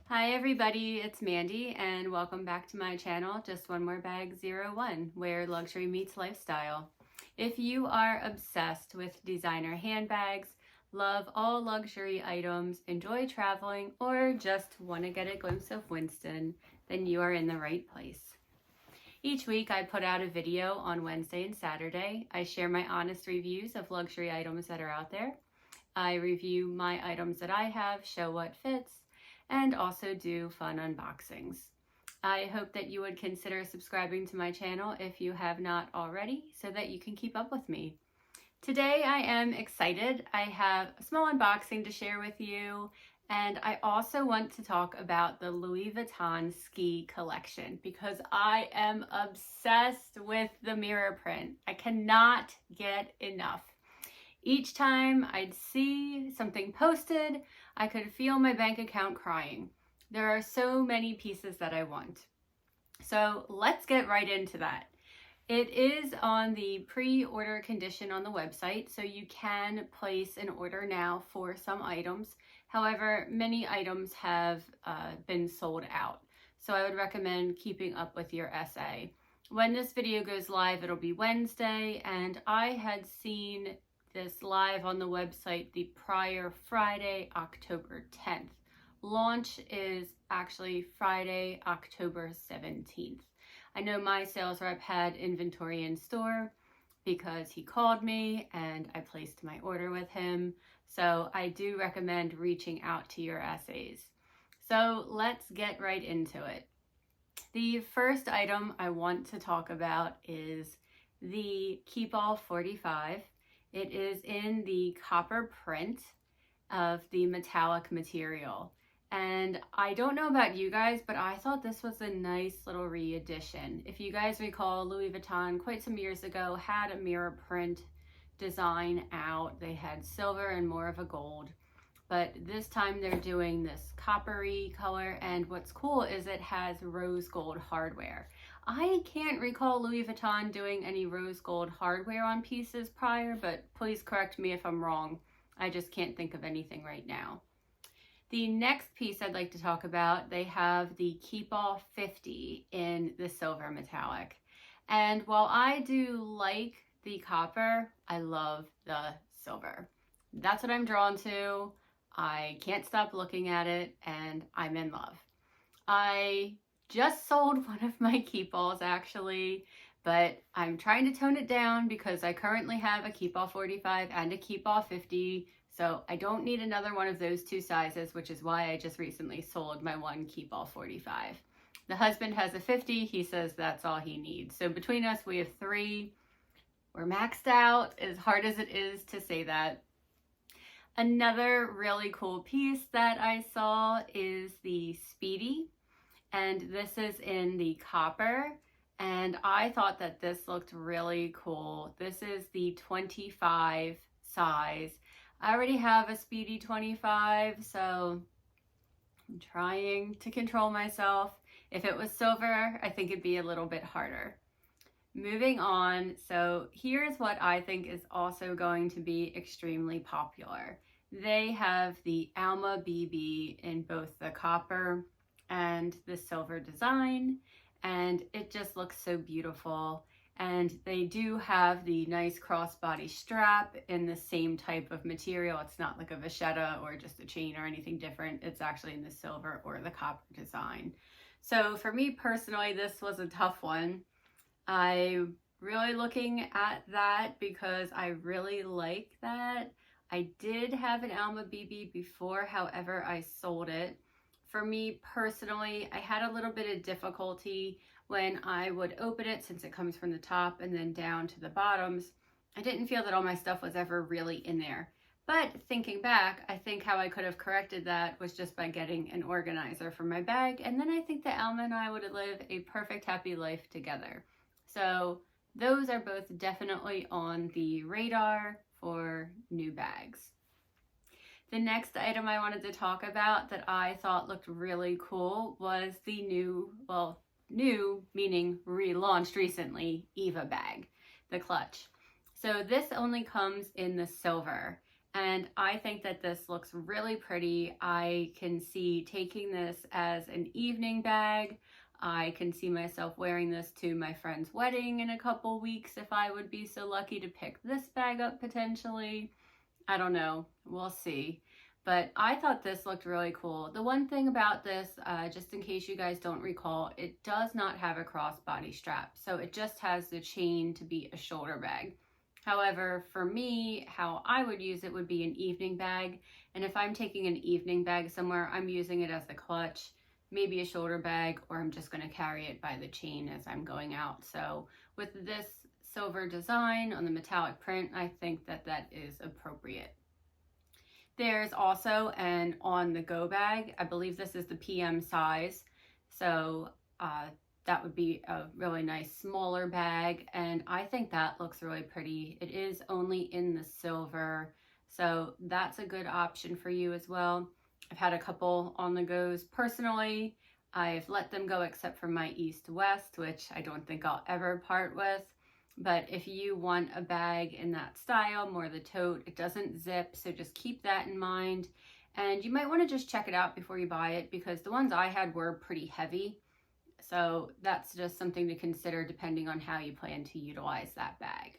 Hi everybody, it's Mandy and welcome back to my channel, Just One More Bag 01, where luxury meets lifestyle. If you are obsessed with designer handbags, love all luxury items, enjoy traveling, or just want to get a glimpse of Winston, then you are in the right place. Each week I put out a video on Wednesday and Saturday. I share my honest reviews of luxury items that are out there. I review my items that I have, show what fits, and also do fun unboxings. I hope that you would consider subscribing to my channel if you have not already, so that you can keep up with me. Today I am excited. I have a small unboxing to share with you, and I also want to talk about the Louis Vuitton Ski Collection because I am obsessed with the mirror print. I cannot get enough. Each time I'd see something posted, I could feel my bank account crying. There are so many pieces that I want. So let's get right into that. It is on the pre-order condition on the website, so you can place an order now for some items. However, many items have been sold out. So I would recommend keeping up with your SA. When this video goes live, it'll be Wednesday, and I had seen this live on the website the prior Friday, October 10th. Launch is actually Friday, October 17th. I know my sales rep had inventory in store because he called me and I placed my order with him. So I do recommend reaching out to your SAs. So let's get right into it. The first item I want to talk about is the Keepall 45. It is in the copper print of the metallic material. And I don't know about you guys, but I thought this was a nice little re-edition. If you guys recall, Louis Vuitton quite some years ago had a mirror print design out. They had silver and more of a gold. But this time they're doing this coppery color, and what's cool is it has rose gold hardware. I can't recall Louis Vuitton doing any rose gold hardware on pieces prior, but please correct me if I'm wrong. I just can't think of anything right now. The next piece I'd like to talk about, they have the Keepall 50 in the silver metallic. And while I do like the copper, I love the silver. That's what I'm drawn to. I can't stop looking at it, and I'm in love. I just sold one of my Keepalls actually, but I'm trying to tone it down because I currently have a Keepall 45 and a Keepall 50, so I don't need another one of those two sizes, which is why I just recently sold my one Keepall 45. The husband has a 50, he says that's all he needs. So between us, we have 3. We're maxed out, as hard as it is to say that. Another really cool piece that I saw is the Speedy, and this is in the copper, and I thought that this looked really cool. This is the 25 size. I already have a Speedy 25, so I'm trying to control myself. If it was silver, I think it'd be a little bit harder. Moving on, so here's what I think is also going to be extremely popular. They have the Alma BB in both the copper and the silver design, and it just looks so beautiful. And they do have the nice crossbody strap in the same type of material. It's not like a vachetta or just a chain or anything different. It's actually in the silver or the copper design. So for me personally, this was a tough one. I'm really looking at that because I really like that. I did have an Alma BB before, however, I sold it. For me personally, I had a little bit of difficulty when I would open it since it comes from the top and then down to the bottoms. I didn't feel that all my stuff was ever really in there. But thinking back, I think how I could have corrected that was just by getting an organizer for my bag, and then I think that Alma and I would have lived a perfect happy life together. So those are both definitely on the radar for new bags. The next item I wanted to talk about that I thought looked really cool was the new meaning relaunched recently, Eva bag, the clutch. So this only comes in the silver, And I think that this looks really pretty. I can see taking this as an evening bag. I can see myself wearing this to my friend's wedding in a couple weeks if I would be so lucky to pick this bag up potentially. I don't know, we'll see. But I thought this looked really cool. The one thing about this, just in case you guys don't recall, it does not have a crossbody strap. So it just has the chain to be a shoulder bag. However, for me, how I would use it would be an evening bag. And if I'm taking an evening bag somewhere, I'm using it as the clutch, maybe a shoulder bag, or I'm just gonna carry it by the chain as I'm going out. So with this silver design on the metallic print, I think that that is appropriate. There's also an on-the-go bag. I believe this is the PM size. So that would be a really nice smaller bag. And I think that looks really pretty. It is only in the silver. So that's a good option for you as well. I've had a couple on-the-goes personally. I've let them go except for my East-West, which I don't think I'll ever part with. But if you want a bag in that style, more the tote, it doesn't zip, so just keep that in mind. And you might want to just check it out before you buy it, because the ones I had were pretty heavy. So that's just something to consider depending on how you plan to utilize that bag.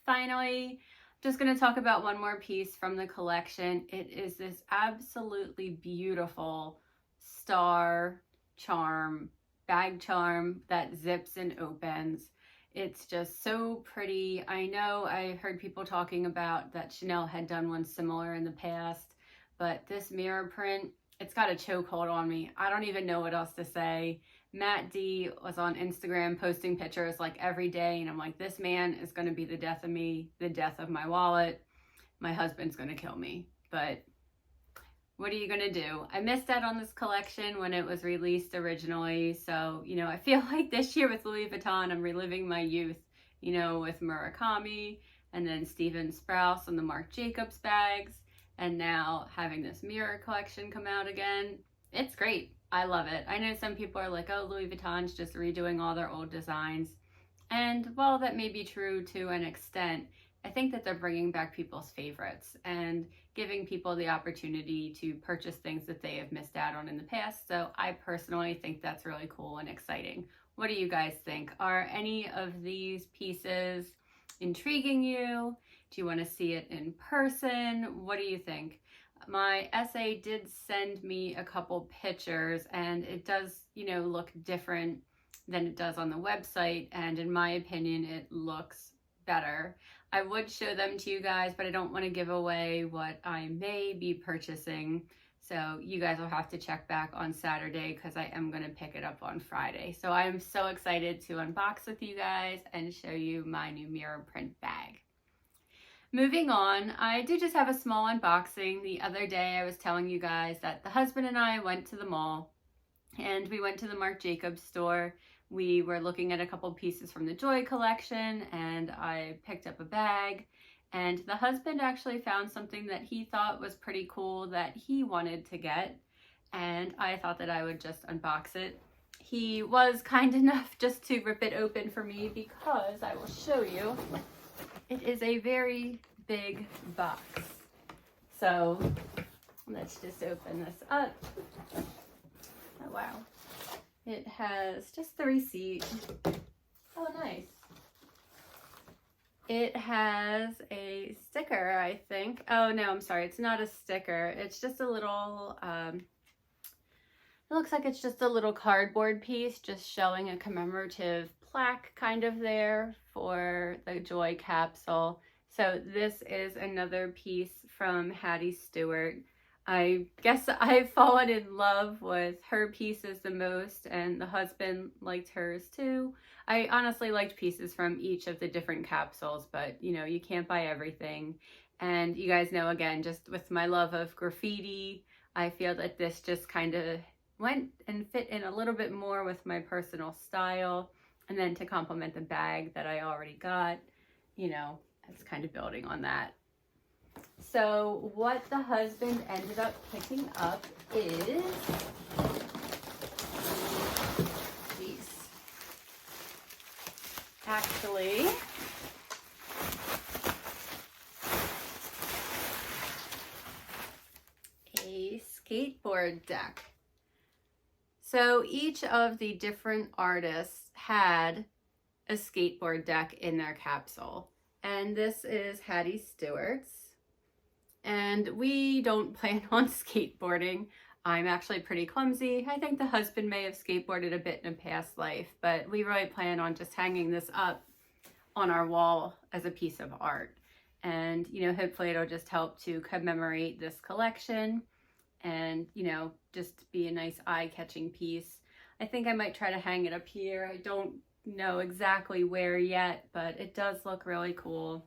Finally, just going to talk about one more piece from the collection. It is this absolutely beautiful star charm, bag charm that zips and opens. It's just so pretty. I know I heard people talking about that Chanel had done one similar in the past, but this mirror print, it's got a chokehold on me. I don't even know what else to say. Matt D was on Instagram posting pictures like every day, and I'm like, this man is going to be the death of me, the death of my wallet. My husband's going to kill me, but what are you gonna do? I missed out on this collection when it was released originally. So, you know, I feel like this year with Louis Vuitton, I'm reliving my youth, you know, with Murakami and then Steven Sprouse and the Marc Jacobs bags. And now having this mirror collection come out again. It's great. I love it. I know some people are like, oh, Louis Vuitton's just redoing all their old designs. And while that may be true to an extent, I think that they're bringing back people's favorites and giving people the opportunity to purchase things that they have missed out on in the past. So I personally think that's really cool and exciting. What do you guys think? Are any of these pieces intriguing you? Do you want to see it in person? What do you think? My SA did send me a couple pictures, and it does, you know, look different than it does on the website. And in my opinion, it looks better. I would show them to you guys, but I don't want to give away what I may be purchasing. So you guys will have to check back on Saturday because I am going to pick it up on Friday. So I'm so excited to unbox with you guys and show you my new mirror print bag. Moving on, I did just have a small unboxing. The other day I was telling you guys that the husband and I went to the mall and we went to the Marc Jacobs store. We were looking at a couple pieces from the Joy Collection, and I picked up a bag, and the husband actually found something that he thought was pretty cool that he wanted to get, and I thought that I would just unbox it. He was kind enough just to rip it open for me because I will show you. It is a very big box. So let's just open this up. Oh, wow. It has just the receipt. Oh, nice. It has a sticker, I think. Oh, no, I'm sorry. It's not a sticker. It's just a little, it looks like it's just a little cardboard piece just showing a commemorative plaque kind of there for the Joy capsule. So this is another piece from Hattie Stewart. I guess I've fallen in love with her pieces the most, and the husband liked hers too. I honestly liked pieces from each of the different capsules, but you know, you can't buy everything. And you guys know, again, just with my love of graffiti, I feel that this just kind of went and fit in a little bit more with my personal style. And then to complement the bag that I already got, you know, it's kind of building on that. So what the husband ended up picking up is these. Actually, skateboard deck. So each of the different artists had a skateboard deck in their capsule. And this is Hattie Stewart's. And we don't plan on skateboarding. I'm actually pretty clumsy. I think the husband may have skateboarded a bit in a past life, but we really plan on just hanging this up on our wall as a piece of art. And, you know, hopefully it'll just help to commemorate this collection and, you know, just be a nice eye-catching piece. I think I might try to hang it up here. I don't know exactly where yet, but it does look really cool.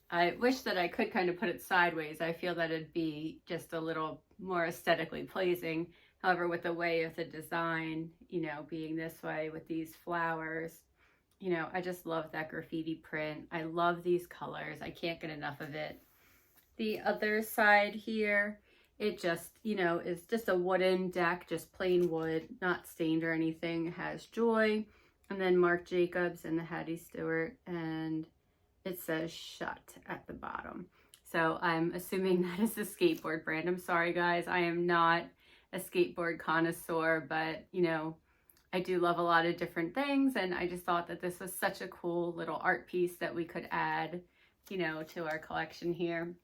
I wish that I could kind of put it sideways. I feel that it'd be just a little more aesthetically pleasing. However, with the way of the design, you know, being this way with these flowers, you know, I just love that graffiti print. I love these colors. I can't get enough of it. The other side here, it just, you know, is just a wooden deck, just plain wood, not stained or anything. It has Joy, and then Marc Jacobs and the Hattie Stewart, and it says shut at the bottom. So I'm assuming that is the skateboard brand. I'm sorry guys, I am not a skateboard connoisseur, but you know, I do love a lot of different things, and I just thought that this was such a cool little art piece that we could add, you know, to our collection here.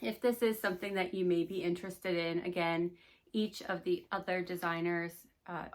If this is something that you may be interested in, again, each of the other designers,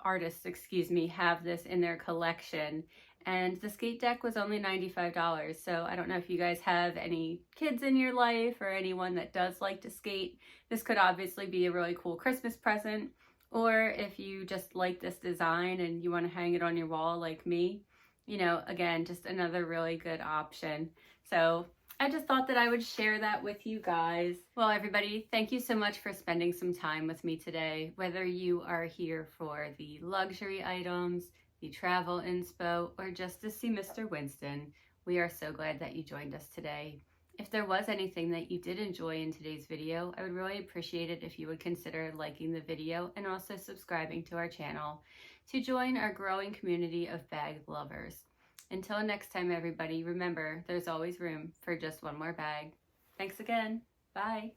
artists, excuse me, have this in their collection. And the skate deck was only $95. So I don't know if you guys have any kids in your life or anyone that does like to skate. This could obviously be a really cool Christmas present. Or if you just like this design and you want to hang it on your wall like me, you know, again, just another really good option. So I just thought that I would share that with you guys. Well, everybody, thank you so much for spending some time with me today. Whether you are here for the luxury items, the travel inspo, or just to see Mr. Winston, we are so glad that you joined us today. If there was anything that you did enjoy in today's video, I would really appreciate it if you would consider liking the video and also subscribing to our channel to join our growing community of bag lovers. Until next time, everybody, remember, there's always room for just one more bag. Thanks again. Bye.